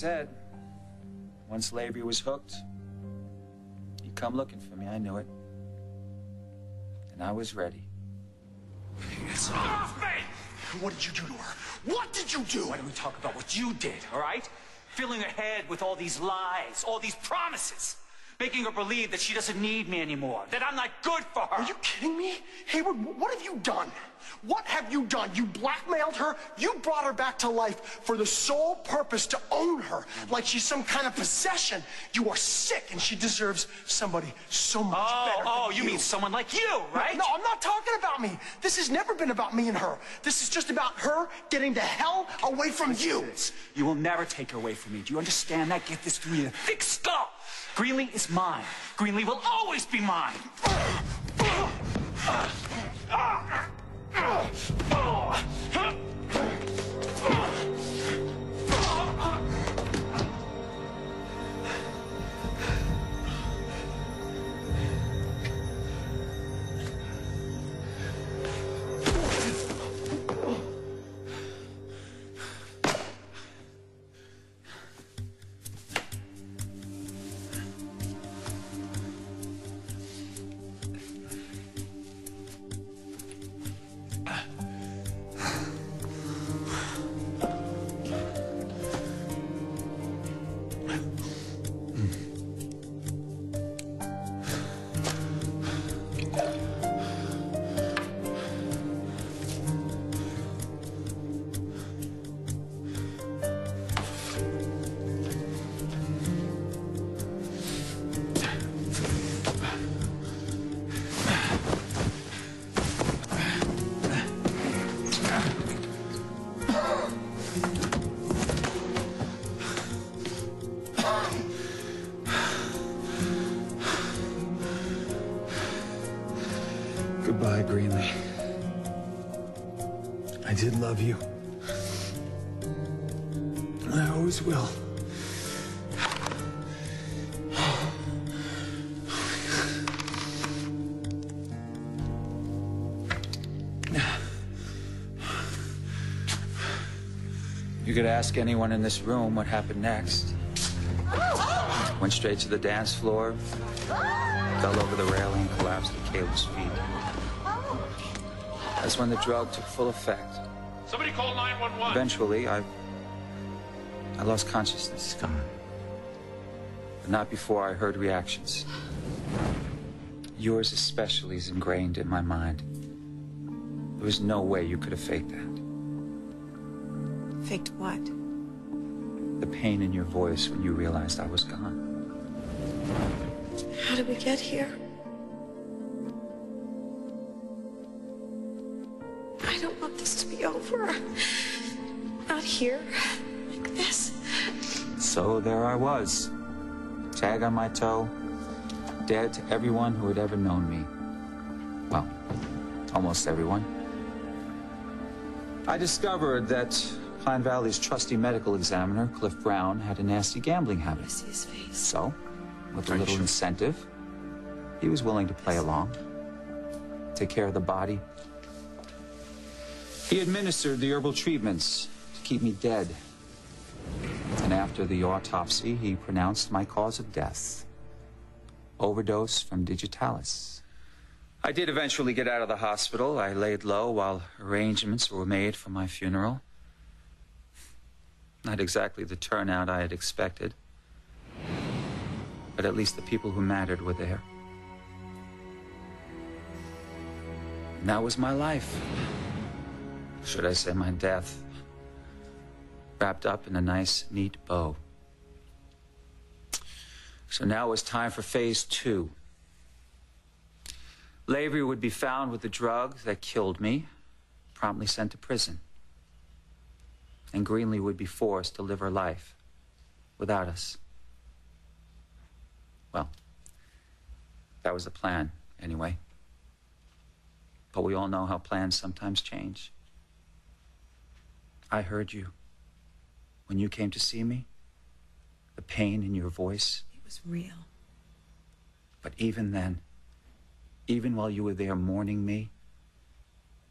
said, once Lavery was hooked, he'd come looking for me. I knew it. And I was ready. It's off me! What did you do to her? What did you do? Why don't we talk about what you did, all right? Filling her head with all these lies, all these promises. Making her believe that she doesn't need me anymore, that I'm not good for her. Are you kidding me? Hayward, what have you done? What have you done? You blackmailed her? You brought her back to life for the sole purpose to own her, like she's some kind of possession. You are sick, and she deserves somebody so much better than you mean someone like you, right? No, I'm not talking about me. This has never been about me and her. This is just about her getting the hell away from you. You will never take her away from me. Do you understand that? Get this through your thick skull. Greenlee is mine. Greenlee will always be mine. Goodbye, Greenlee. I did love you. I always will. You could ask anyone in this room what happened next. Went straight to the dance floor, fell over the railing, and collapsed at Caleb's feet. That's when the drug took full effect. Somebody call 911. Eventually, I lost consciousness. But not before I heard reactions. Yours especially is ingrained in my mind. There was no way you could have faked that. Faked what? The pain in your voice when you realized I was gone. How did we get here? I don't want this to be over. Not here, like this. So there I was, tag on my toe, dead to everyone who had ever known me. Well, almost everyone. I discovered that Pine Valley's trusty medical examiner, Cliff Brown, had a nasty gambling habit. I see his face. So, with a little incentive, he was willing to play along, take care of the body. He administered the herbal treatments to keep me dead. And after the autopsy, he pronounced my cause of death: overdose from digitalis. I did eventually get out of the hospital. I laid low while arrangements were made for my funeral. Not exactly the turnout I had expected, but at least the people who mattered were there. And that was my life. Should I say my death, wrapped up in a nice, neat bow. So now it was time for phase 2. Lavery would be found with the drug that killed me, promptly sent to prison. And Greenlee would be forced to live her life without us. Well, that was the plan, anyway. But we all know how plans sometimes change. I heard you. When you came to see me, the pain in your voice. It was real. But even then, even while you were there mourning me,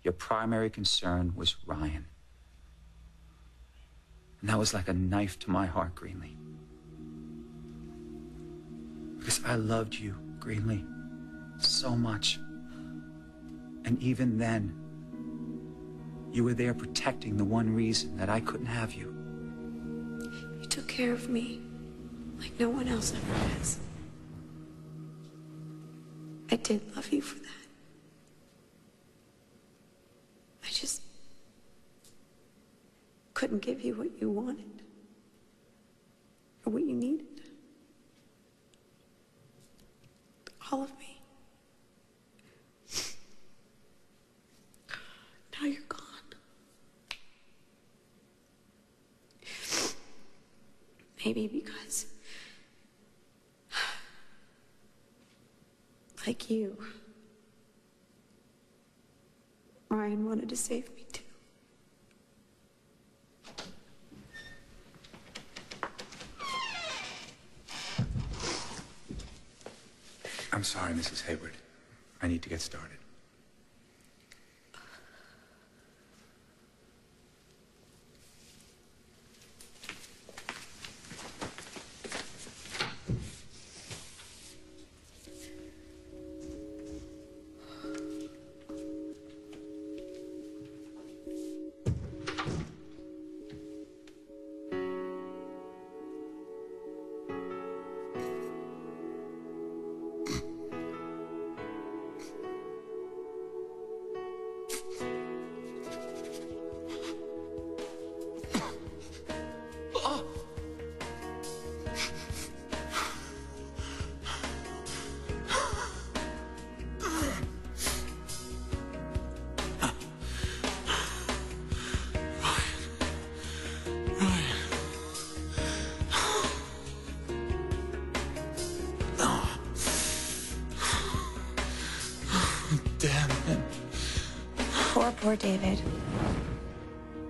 your primary concern was Ryan. And that was like a knife to my heart, Greenlee. Because I loved you, Greenlee, so much. And even then, you were there protecting the one reason that I couldn't have you. You took care of me like no one else ever has. I did love you for that. I just couldn't give you what you wanted or what you needed. All of me. Now you're gone. Maybe because, like you, Ryan wanted to save me too. I'm sorry, Mrs. Hayward. I need to get started. Damn it. Poor David.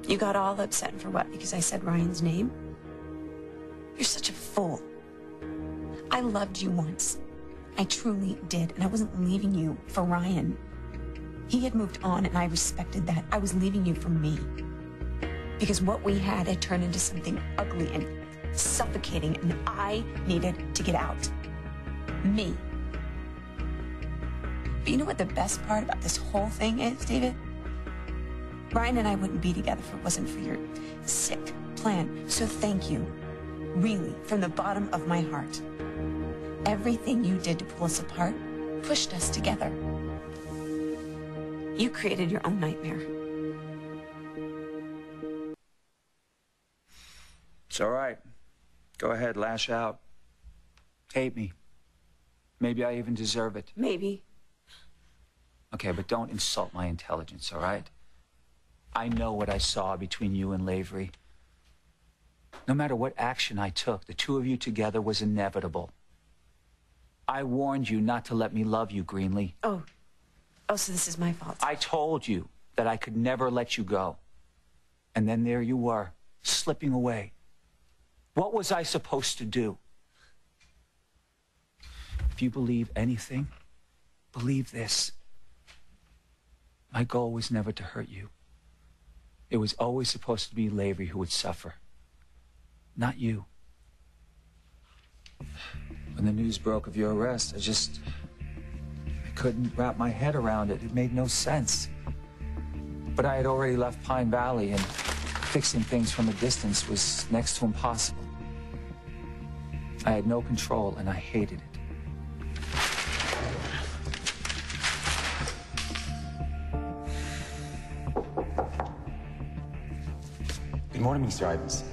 You got all upset for what? Because I said Ryan's name? You're such a fool. I loved you once. I truly did, and I wasn't leaving you for Ryan. He had moved on, and I respected that. I was leaving you for me. Because what we had turned into something ugly and suffocating, and I needed to get out. Me. But you know what the best part about this whole thing is, David? Ryan and I wouldn't be together if it wasn't for your sick plan. So thank you, really, from the bottom of my heart. Everything you did to pull us apart pushed us together. You created your own nightmare. It's all right. Go ahead, lash out. Hate me. Maybe I even deserve it. Maybe. Okay, but don't insult my intelligence, all right? I know what I saw between you and Lavery. No matter what action I took, the two of you together was inevitable. I warned you not to let me love you, Greenlee. Oh, so this is my fault. I told you that I could never let you go. And then there you were, slipping away. What was I supposed to do? If you believe anything, believe this. My goal was never to hurt you. It was always supposed to be Lavery who would suffer, not you. When the news broke of your arrest, I couldn't wrap my head around it. It made no sense. But I had already left Pine Valley, and fixing things from a distance was next to impossible. I had no control, and I hated it. Good morning, Mr. Ivins.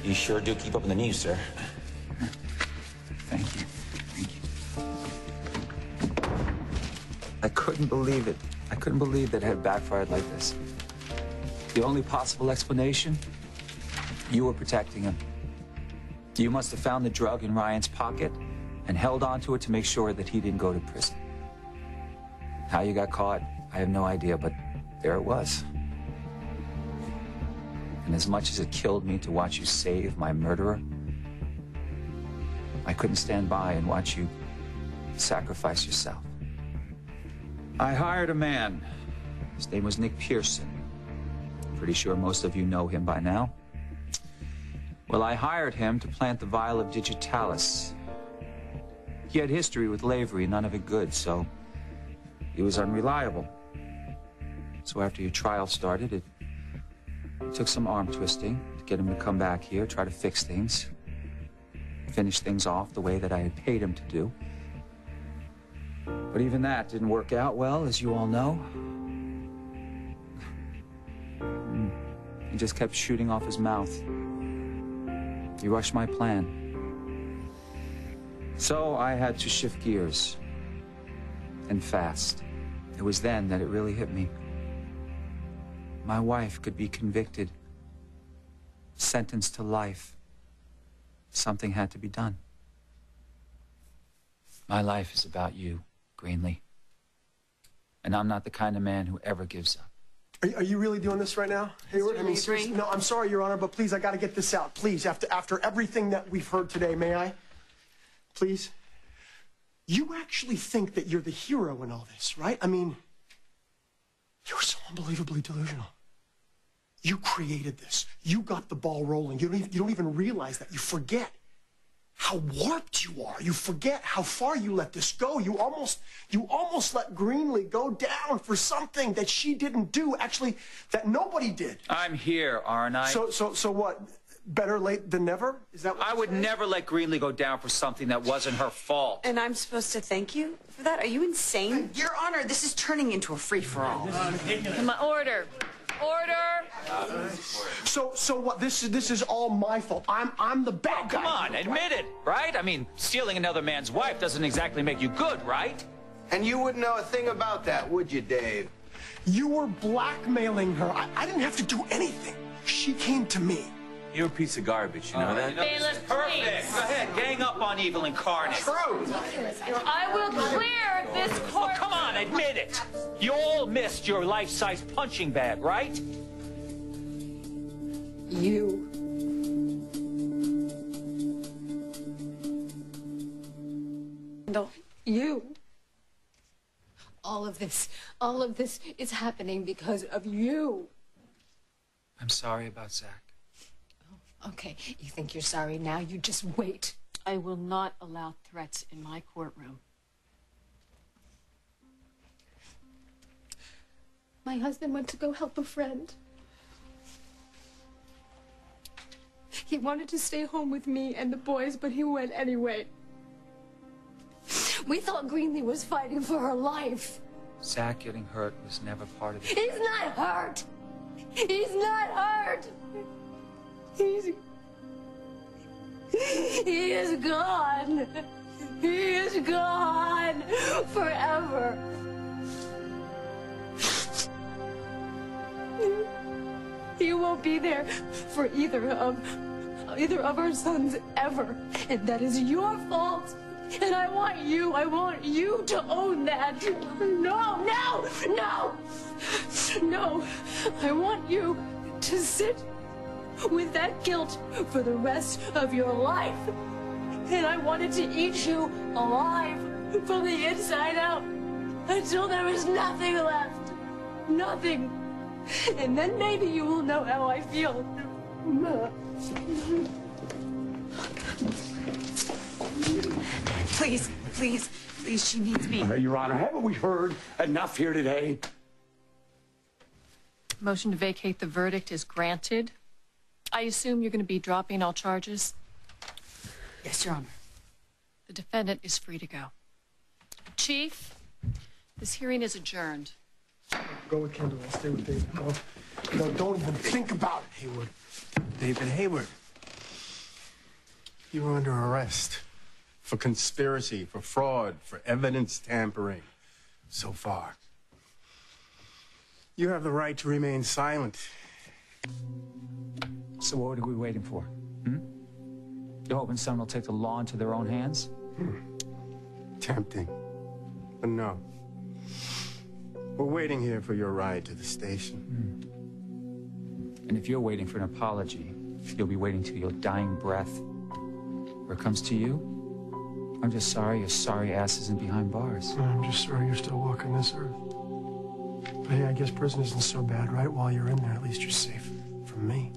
You sure do keep up in the news, sir. Thank you. Thank you. I couldn't believe it. I couldn't believe that it had backfired like this. The only possible explanation? You were protecting him. You must have found the drug in Ryan's pocket and held onto it to make sure that he didn't go to prison. How you got caught, I have no idea, but there it was. And as much as it killed me to watch you save my murderer, I couldn't stand by and watch you sacrifice yourself. I hired a man. His name was Nick Pearson. Pretty sure most of you know him by now. Well, I hired him to plant the vial of digitalis. He had history with Lavery, none of it good, so he was unreliable. So after your trial started, it took some arm twisting to get him to come back here, try to fix things, finish things off the way that I had paid him to do. But even that didn't work out well, as you all know. He just kept shooting off his mouth. He rushed my plan. So I had to shift gears. And fast. It was then that it really hit me. My wife could be convicted, sentenced to life. Something had to be done. My life is about you, Greenlee. And I'm not the kind of man who ever gives up. Are you really doing this right now, Hayward? I mean, seriously, no, I'm sorry, Your Honor, but please, I got to get this out. Please, after everything that we've heard today, may I? Please? You actually think that you're the hero in all this, right? I mean, you're so unbelievably delusional. You created this. You got the ball rolling. You don't even realize that. You forget how warped you are. You forget how far you let this go. You almost let Greenlee go down for something that she didn't do, actually, that nobody did. I'm here, aren't I? So what? Better late than never? Is that what I would never let Greenlee go down for something that wasn't her fault. And I'm supposed to thank you for that? Are you insane? Your Honor, this is turning into a free-for-all. Order. Order. So what? This is all my fault. I'm the bad guy. Come on, admit it, right? I mean, stealing another man's wife doesn't exactly make you good, right? And you wouldn't know a thing about that, would you, Dave? You were blackmailing her. I didn't have to do anything. She came to me. You're a piece of garbage, you know that? Bailiff, Perfect. please. Go ahead, gang up on evil incarnate. True. I will clear this court. Oh, come on, admit it. You all missed your life-size punching bag, right? You. You. All of this is happening because of you. I'm sorry about Zach. Okay, you think you're sorry now? You just wait. I will not allow threats in my courtroom. My husband went to go help a friend. He wanted to stay home with me and the boys, but he went anyway. We thought Greenlee was fighting for her life. Zach getting hurt was never part of it. He's not hurt. He's not hurt. He is gone. He is gone forever. He won't be there for either of our sons ever, and that is your fault. And I want you to own that. No. I want you to sit with that guilt for the rest of your life. And I wanted to eat you alive from the inside out until there was nothing left. Nothing. And then maybe you will know how I feel. Please, she needs me. Your Honor, haven't we heard enough here today? Motion to vacate the verdict is granted. I assume you're going to be dropping all charges? Yes, Your Honor. The defendant is free to go. Chief, this hearing is adjourned. Go with Kendall. I'll stay with David. No, don't even think about it, Hayward. David Hayward. You were under arrest for conspiracy, for fraud, for evidence tampering. So far. You have the right to remain silent. So what are we waiting for? You hoping someone will take the law into their own hands? Tempting. But no. We're waiting here for your ride to the station. And if you're waiting for an apology, you'll be waiting till your dying breath. Where it comes to you, I'm just sorry your sorry ass isn't behind bars. I'm just sorry you're still walking this earth. But hey, I guess prison isn't so bad, right? While you're in there, at least you're safe from me.